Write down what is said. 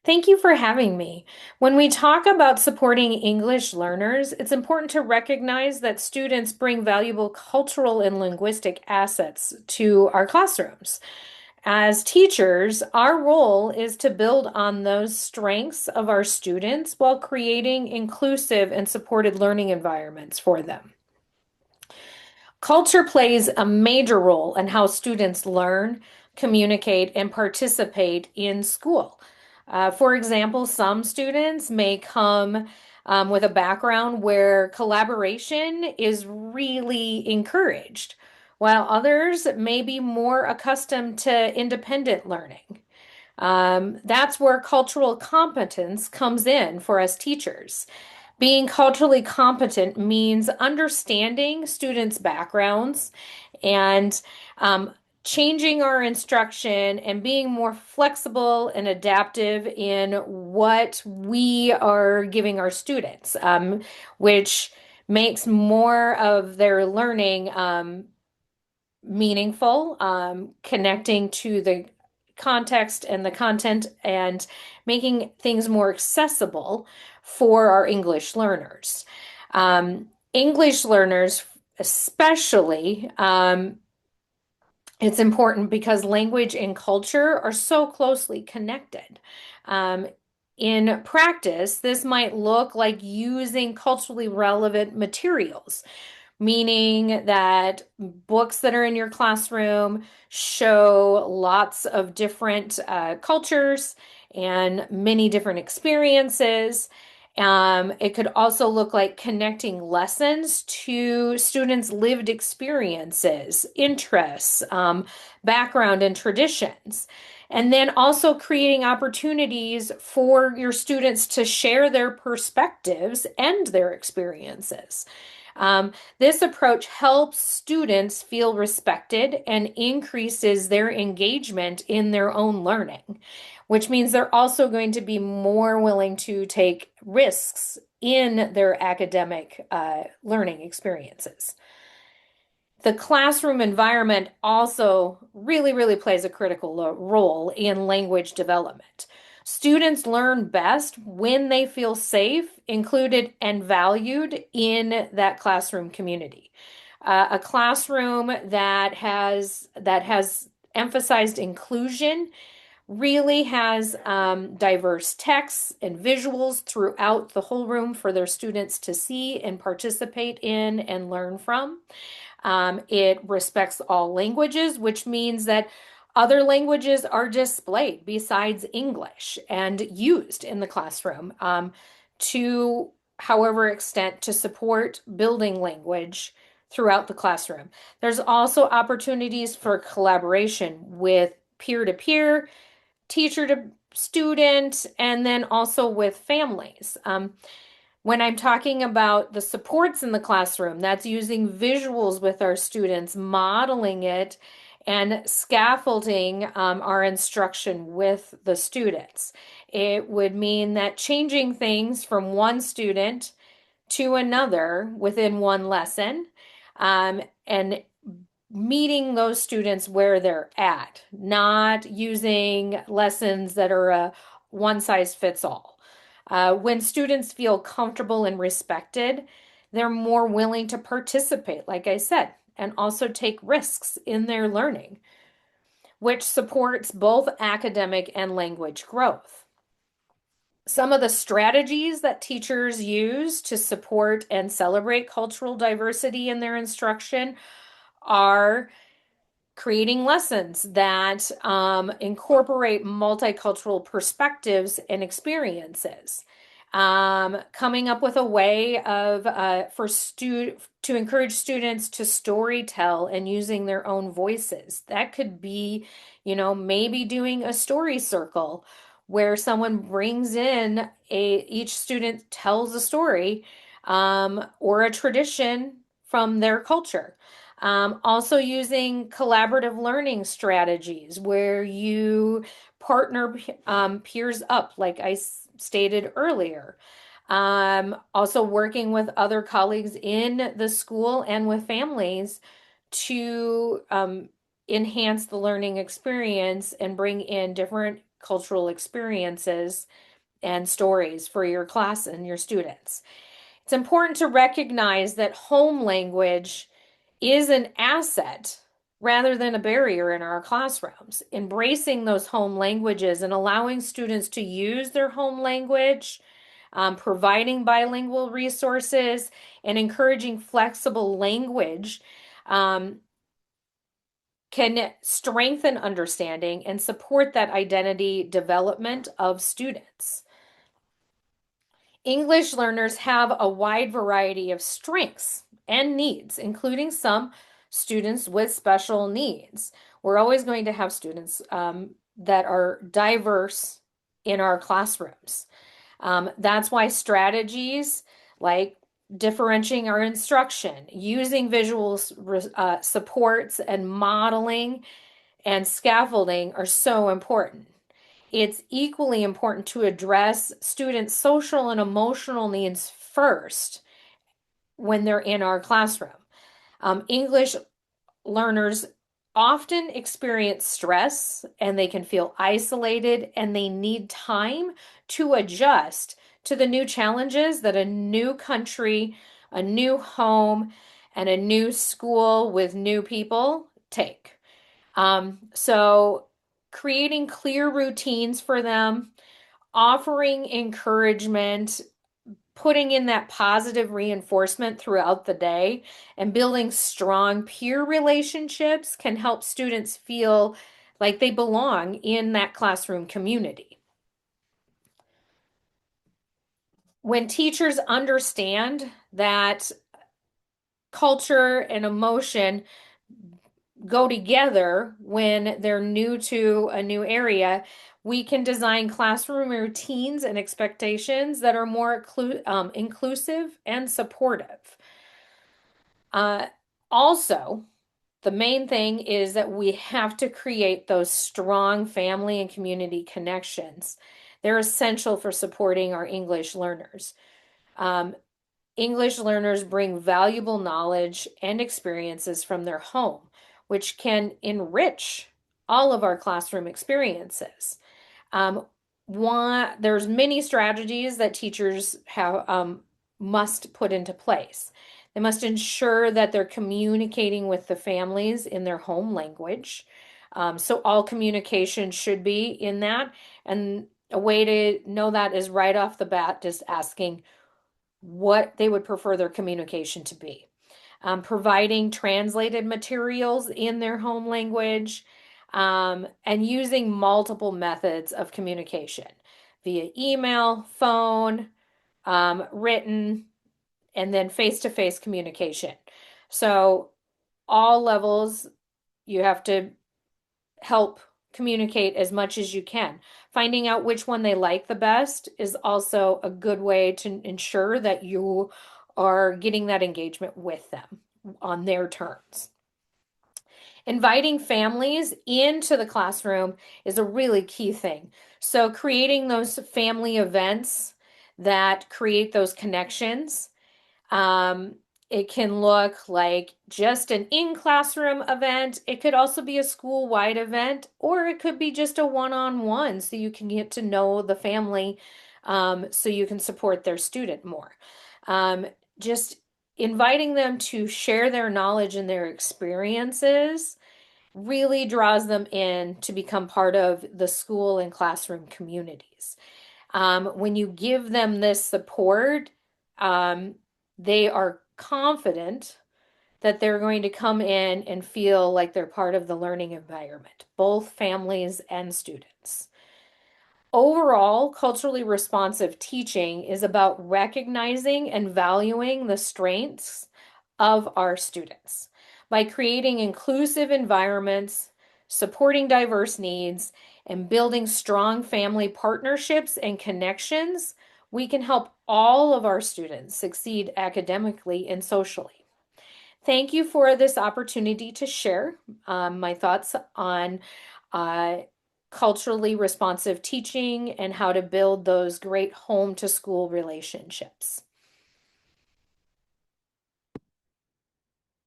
Thank you for having me. When we talk about supporting English learners, it's important to recognize that students bring valuable cultural and linguistic assets to our classrooms. As teachers, our role is to build on those strengths of our students while creating inclusive and supported learning environments for them. Culture plays a major role in how students learn, communicate, and participate in school. For example, some students may come with a background where collaboration is really encouraged, while others may be more accustomed to independent learning. That's where cultural competence comes in for us teachers. Being culturally competent means understanding students' backgrounds and um, changing our instruction and being more flexible and adaptive in what we are giving our students, which makes more of their learning meaningful, connecting to the context and the content and making things more accessible for our English learners. English learners, especially, it's important because language and culture are so closely connected. Um, in practice, this might look like using culturally relevant materials, meaning that books that are in your classroom show lots of different cultures and many different experiences. It could also look like connecting lessons to students' lived experiences, interests, background, and traditions. And then also creating opportunities for your students to share their perspectives and their experiences. This approach helps students feel respected and increases their engagement in their own learning, which means they're also going to be more willing to take risks in their academic learning experiences. The classroom environment also really plays a critical role in language development. Students learn best when they feel safe, included, and valued in that classroom community. A classroom that has emphasized inclusion really has diverse texts and visuals throughout the whole room for their students to see and participate in and learn from. It respects all languages, which means that other languages are displayed besides English and used in the classroom to, however extent, to support building language throughout the classroom. There's also opportunities for collaboration with peer-to-peer, teacher to student, and then also with families. When I'm talking about the supports in the classroom, that's using visuals with our students, modeling it, and scaffolding our instruction with the students. It would mean that changing things from one student to another within one lesson, and meeting those students where they're at, not using lessons that are a one size fits all. When students feel comfortable and respected, they're more willing to participate, like I said, and also take risks in their learning, which supports both academic and language growth. Some of the strategies that teachers use to support and celebrate cultural diversity in their instruction are creating lessons that incorporate multicultural perspectives and experiences. Coming up with a way of to encourage students to story tell and using their own voices. That could be, maybe doing a story circle where someone brings in each student tells a story or a tradition from their culture. Also using collaborative learning strategies where you partner peers up, like I stated earlier. Also working with other colleagues in the school and with families to enhance the learning experience and bring in different cultural experiences and stories for your class and your students. It's important to recognize that home language is an asset rather than a barrier in our classrooms. Embracing those home languages and allowing students to use their home language, providing bilingual resources, and encouraging flexible language can strengthen understanding and support that identity development of students. English learners have a wide variety of strengths and needs, including some students with special needs. We're always going to have students that are diverse in our classrooms. That's why strategies like differentiating our instruction, using visual supports, and modeling and scaffolding are so important. It's equally important to address students' social and emotional needs first when they're in our classroom. English learners often experience stress and they can feel isolated and they need time to adjust to the new challenges that a new country, a new home, and a new school with new people take. So creating clear routines for them, offering encouragement, putting in that positive reinforcement throughout the day, and building strong peer relationships can help students feel like they belong in that classroom community. When teachers understand that culture and emotion go together when they're new to a new area, we can design classroom routines and expectations that are more inclusive and supportive. Also, the main thing is that we have to create those strong family and community connections. They're essential for supporting our English learners. English learners bring valuable knowledge and experiences from their home, which can enrich all of our classroom experiences. There's many strategies that teachers must put into place. They must ensure that they're communicating with the families in their home language. So all communication should be in that. And a way to know that is right off the bat, just asking what they would prefer their communication to be. Providing translated materials in their home language, and using multiple methods of communication via email, phone, written, and then face-to-face communication. So all levels, you have to help communicate as much as you can. Finding out which one they like the best is also a good way to ensure that you are getting that engagement with them on their terms. Inviting families into the classroom is a really key thing. So creating those family events that create those connections. It can look like just an in-classroom event. It could also be a school-wide event, or it could be just a one-on-one so you can get to know the family, so you can support their student more. Just inviting them to share their knowledge and their experiences really draws them in to become part of the school and classroom communities. When you give them this support, they are confident that they're going to come in and feel like they're part of the learning environment, both families and students. Overall, culturally responsive teaching is about recognizing and valuing the strengths of our students. By creating inclusive environments, supporting diverse needs, and building strong family partnerships and connections, we can help all of our students succeed academically and socially. Thank you for this opportunity to share my thoughts on culturally responsive teaching and how to build those great home to school relationships.